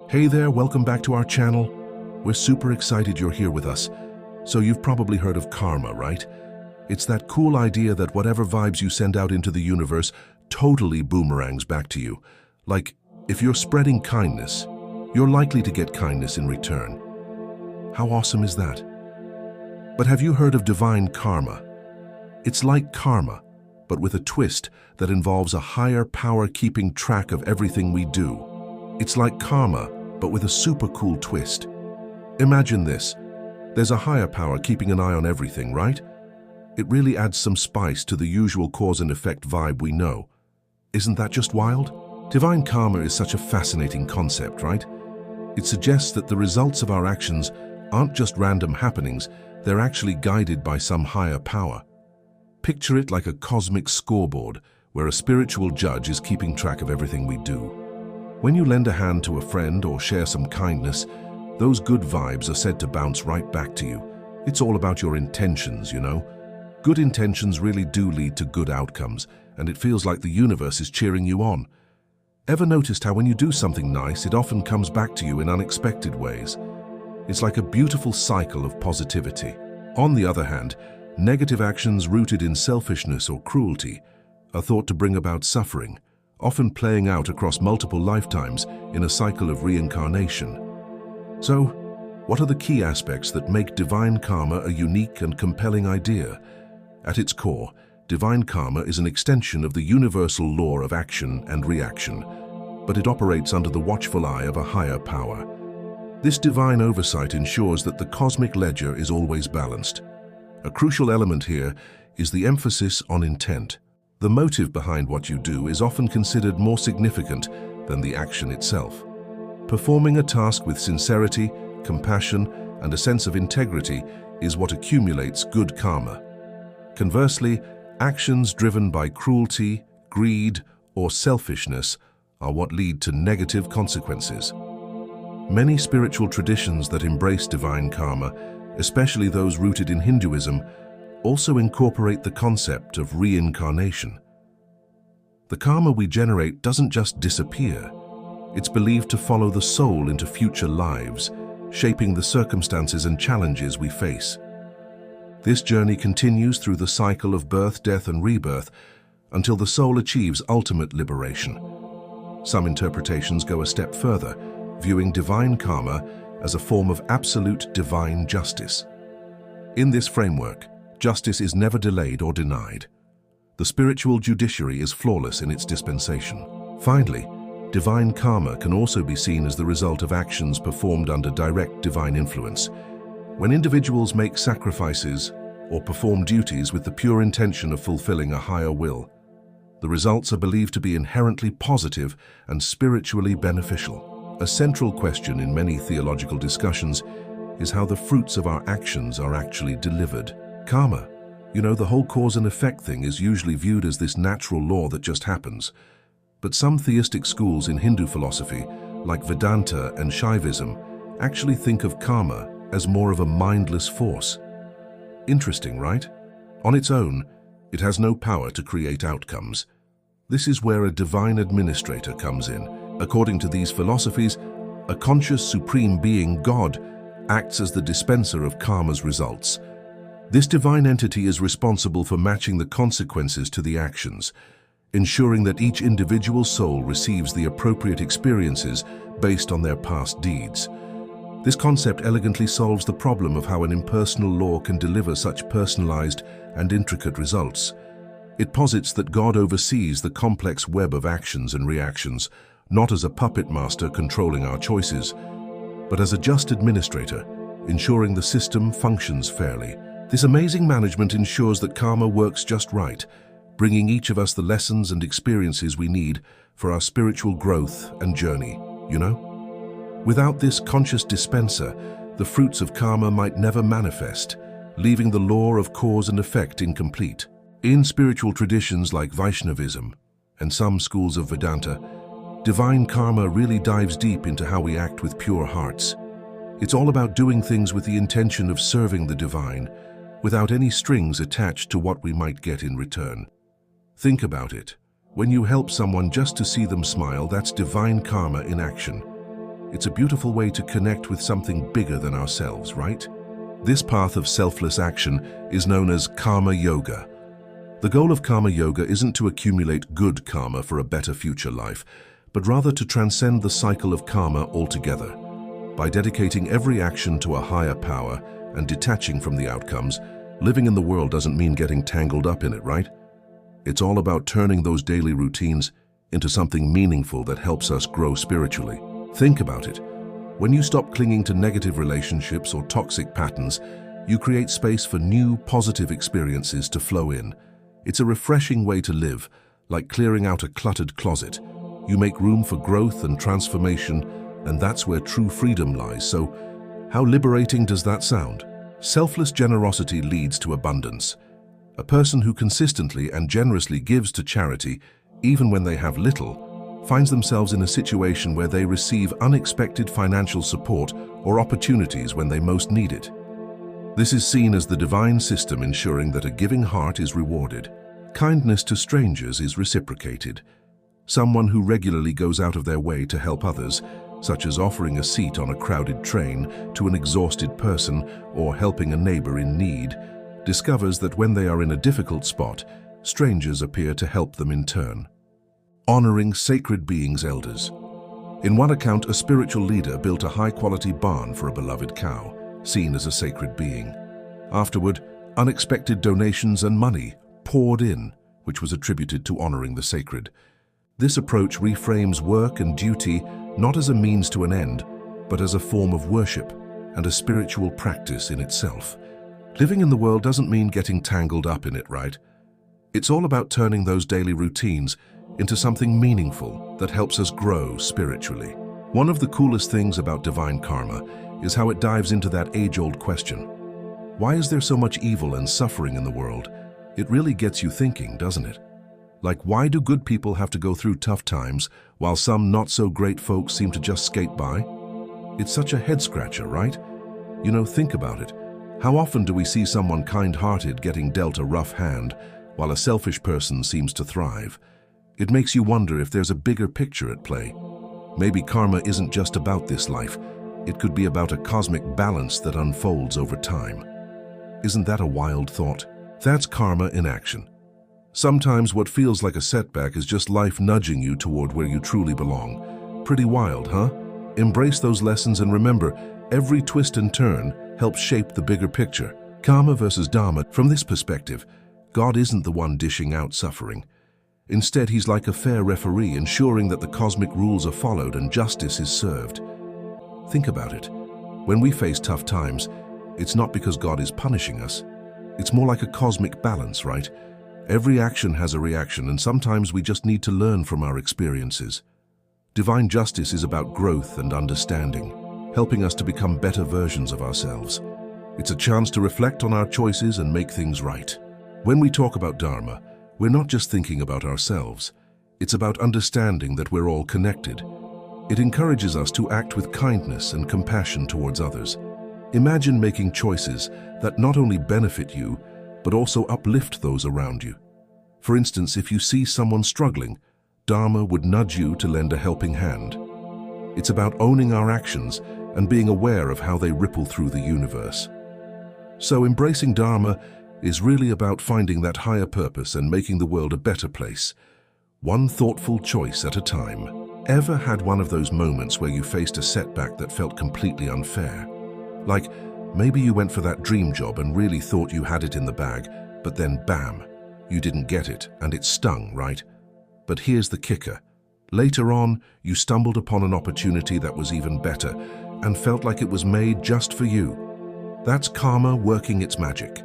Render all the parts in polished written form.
Hey there, welcome back to our channel. We're super excited you're here with us. So you've probably heard of karma, right? It's that cool idea that whatever vibes you send out into the universe totally boomerangs back to you. Like, if you're spreading kindness, you're likely to get kindness in return. How awesome is that? But have you heard of divine karma? It's like karma, but with a twist that involves a higher power keeping track of everything we do. It's like karma, but with a super cool twist. Imagine this. There's a higher power keeping an eye on everything, right? It really adds some spice to the usual cause and effect vibe we know. Isn't that just wild? Divine karma is such a fascinating concept, right? It suggests that the results of our actions aren't just random happenings, they're actually guided by some higher power. Picture it like a cosmic scoreboard, where a spiritual judge is keeping track of everything we do. When you lend a hand to a friend or share some kindness, those good vibes are said to bounce right back to you. It's all about your intentions, you know? Good intentions really do lead to good outcomes, and it feels like the universe is cheering you on. Ever noticed how when you do something nice, it often comes back to you in unexpected ways? It's like a beautiful cycle of positivity. On the other hand, negative actions rooted in selfishness or cruelty are thought to bring about suffering, often playing out across multiple lifetimes in a cycle of reincarnation. So, what are the key aspects that make divine karma a unique and compelling idea? At its core, divine karma is an extension of the universal law of action and reaction, but it operates under the watchful eye of a higher power. This divine oversight ensures that the cosmic ledger is always balanced. A crucial element here is the emphasis on intent. The motive behind what you do is often considered more significant than the action itself. Performing a task with sincerity, compassion, and a sense of integrity is what accumulates good karma. Conversely, actions driven by cruelty, greed, or selfishness are what lead to negative consequences. Many spiritual traditions that embrace divine karma, especially those rooted in Hinduism, also incorporate the concept of reincarnation. The karma we generate doesn't just disappear. It's believed to follow the soul into future lives, shaping the circumstances and challenges we face. This journey continues through the cycle of birth, death, and rebirth until the soul achieves ultimate liberation. Some interpretations go a step further, viewing divine karma as a form of absolute divine justice. In this framework, justice is never delayed or denied. The spiritual judiciary is flawless in its dispensation. Finally, divine karma can also be seen as the result of actions performed under direct divine influence. When individuals make sacrifices or perform duties with the pure intention of fulfilling a higher will, the results are believed to be inherently positive and spiritually beneficial. A central question in many theological discussions is how the fruits of our actions are actually delivered. Karma, the whole cause and effect thing is usually viewed as this natural law that just happens. But some theistic schools in Hindu philosophy, like Vedanta and Shaivism, actually think of karma as more of a mindless force. Interesting, right? On its own, it has no power to create outcomes. This is where a divine administrator comes in. According to these philosophies, a conscious supreme being, God, acts as the dispenser of karma's results. This divine entity is responsible for matching the consequences to the actions, ensuring that each individual soul receives the appropriate experiences based on their past deeds. This concept elegantly solves the problem of how an impersonal law can deliver such personalized and intricate results. It posits that God oversees the complex web of actions and reactions, not as a puppet master controlling our choices, but as a just administrator, ensuring the system functions fairly. This amazing management ensures that karma works just right, bringing each of us the lessons and experiences we need for our spiritual growth and journey, Without this conscious dispenser, the fruits of karma might never manifest, leaving the law of cause and effect incomplete. In spiritual traditions like Vaishnavism and some schools of Vedanta, divine karma really dives deep into how we act with pure hearts. It's all about doing things with the intention of serving the divine, without any strings attached to what we might get in return. Think about it. When you help someone just to see them smile, that's divine karma in action. It's a beautiful way to connect with something bigger than ourselves, right? This path of selfless action is known as karma yoga. The goal of karma yoga isn't to accumulate good karma for a better future life, but rather to transcend the cycle of karma altogether. By dedicating every action to a higher power and detaching from the outcomes, living in the world doesn't mean getting tangled up in it, right? It's all about turning those daily routines into something meaningful that helps us grow spiritually. Think about it. When you stop clinging to negative relationships or toxic patterns, you create space for new, positive experiences to flow in. It's a refreshing way to live, like clearing out a cluttered closet. You make room for growth and transformation, and that's where true freedom lies. So, how liberating does that sound? Selfless generosity leads to abundance. A person who consistently and generously gives to charity, even when they have little, finds themselves in a situation where they receive unexpected financial support or opportunities when they most need it. This is seen as the divine system ensuring that a giving heart is rewarded. Kindness to strangers is reciprocated. Someone who regularly goes out of their way to help others, such as offering a seat on a crowded train to an exhausted person or helping a neighbor in need, discovers that when they are in a difficult spot, strangers appear to help them in turn. Honoring sacred beings' elders. In one account, a spiritual leader built a high-quality barn for a beloved cow, seen as a sacred being. Afterward, unexpected donations and money poured in, which was attributed to honoring the sacred. This approach reframes work and duty not as a means to an end, but as a form of worship and a spiritual practice in itself. Living in the world doesn't mean getting tangled up in it, right? It's all about turning those daily routines into something meaningful that helps us grow spiritually. One of the coolest things about divine karma is how it dives into that age-old question. Why is there so much evil and suffering in the world? It really gets you thinking, doesn't it? Like, why do good people have to go through tough times while some not-so-great folks seem to just skate by? It's such a head-scratcher, right? You know, think about it. How often do we see someone kind-hearted getting dealt a rough hand while a selfish person seems to thrive? It makes you wonder if there's a bigger picture at play. Maybe karma isn't just about this life. It could be about a cosmic balance that unfolds over time. Isn't that a wild thought? That's karma in action. Sometimes what feels like a setback is just life nudging you toward where you truly belong. Pretty wild, huh? Embrace those lessons and remember, every twist and turn helps shape the bigger picture. Karma versus dharma. From this perspective, God isn't the one dishing out suffering. Instead, he's like a fair referee, ensuring that the cosmic rules are followed and justice is served. Think about it. When we face tough times, it's not because God is punishing us. It's more like a cosmic balance, right? Every action has a reaction, and sometimes we just need to learn from our experiences. Divine justice is about growth and understanding, helping us to become better versions of ourselves. It's a chance to reflect on our choices and make things right. When we talk about Dharma, we're not just thinking about ourselves. It's about understanding that we're all connected. It encourages us to act with kindness and compassion towards others. Imagine making choices that not only benefit you, but also uplift those around you. For instance, if you see someone struggling, Dharma would nudge you to lend a helping hand. It's about owning our actions and being aware of how they ripple through the universe. So embracing Dharma is really about finding that higher purpose and making the world a better place, one thoughtful choice at a time. Ever had one of those moments where you faced a setback that felt completely unfair? Like, maybe you went for that dream job and really thought you had it in the bag, but then bam, you didn't get it and it stung, right? But here's the kicker. Later on, you stumbled upon an opportunity that was even better and felt like it was made just for you. That's karma working its magic.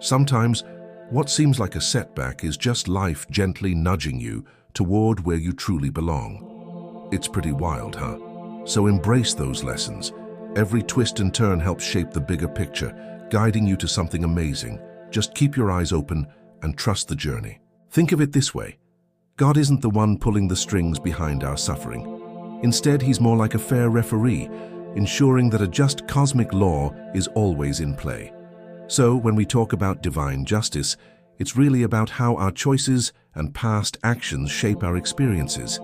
Sometimes, what seems like a setback is just life gently nudging you toward where you truly belong. It's pretty wild, huh? So embrace those lessons. Every twist and turn helps shape the bigger picture, guiding you to something amazing. Just keep your eyes open and trust the journey. Think of it this way. God isn't the one pulling the strings behind our suffering. Instead, he's more like a fair referee, ensuring that a just cosmic law is always in play. So, when we talk about divine justice, it's really about how our choices and past actions shape our experiences.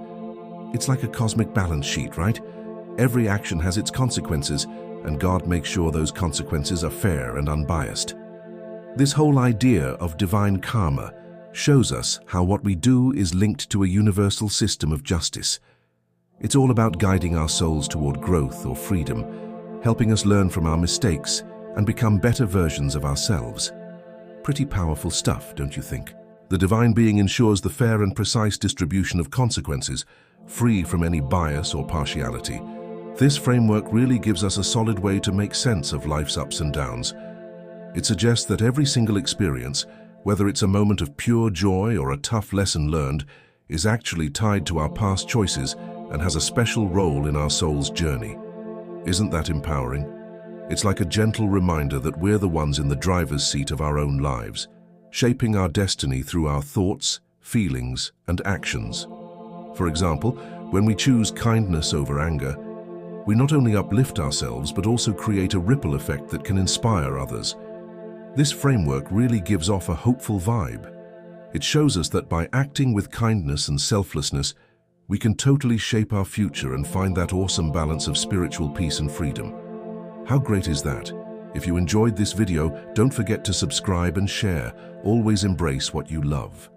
It's like a cosmic balance sheet, right? Every action has its consequences, and God makes sure those consequences are fair and unbiased. This whole idea of divine karma shows us how what we do is linked to a universal system of justice. It's all about guiding our souls toward growth or freedom, helping us learn from our mistakes and become better versions of ourselves. Pretty powerful stuff, don't you think? The divine being ensures the fair and precise distribution of consequences, free from any bias or partiality. This framework really gives us a solid way to make sense of life's ups and downs. It suggests that every single experience, whether it's a moment of pure joy or a tough lesson learned, is actually tied to our past choices and has a special role in our soul's journey. Isn't that empowering? It's like a gentle reminder that we're the ones in the driver's seat of our own lives, shaping our destiny through our thoughts, feelings, and actions. For example, when we choose kindness over anger, we not only uplift ourselves but also create a ripple effect that can inspire others. This framework really gives off a hopeful vibe. It shows us that by acting with kindness and selflessness, we can totally shape our future and find that awesome balance of spiritual peace and freedom. How great is that? If you enjoyed this video, don't forget to subscribe and share. Always embrace what you love.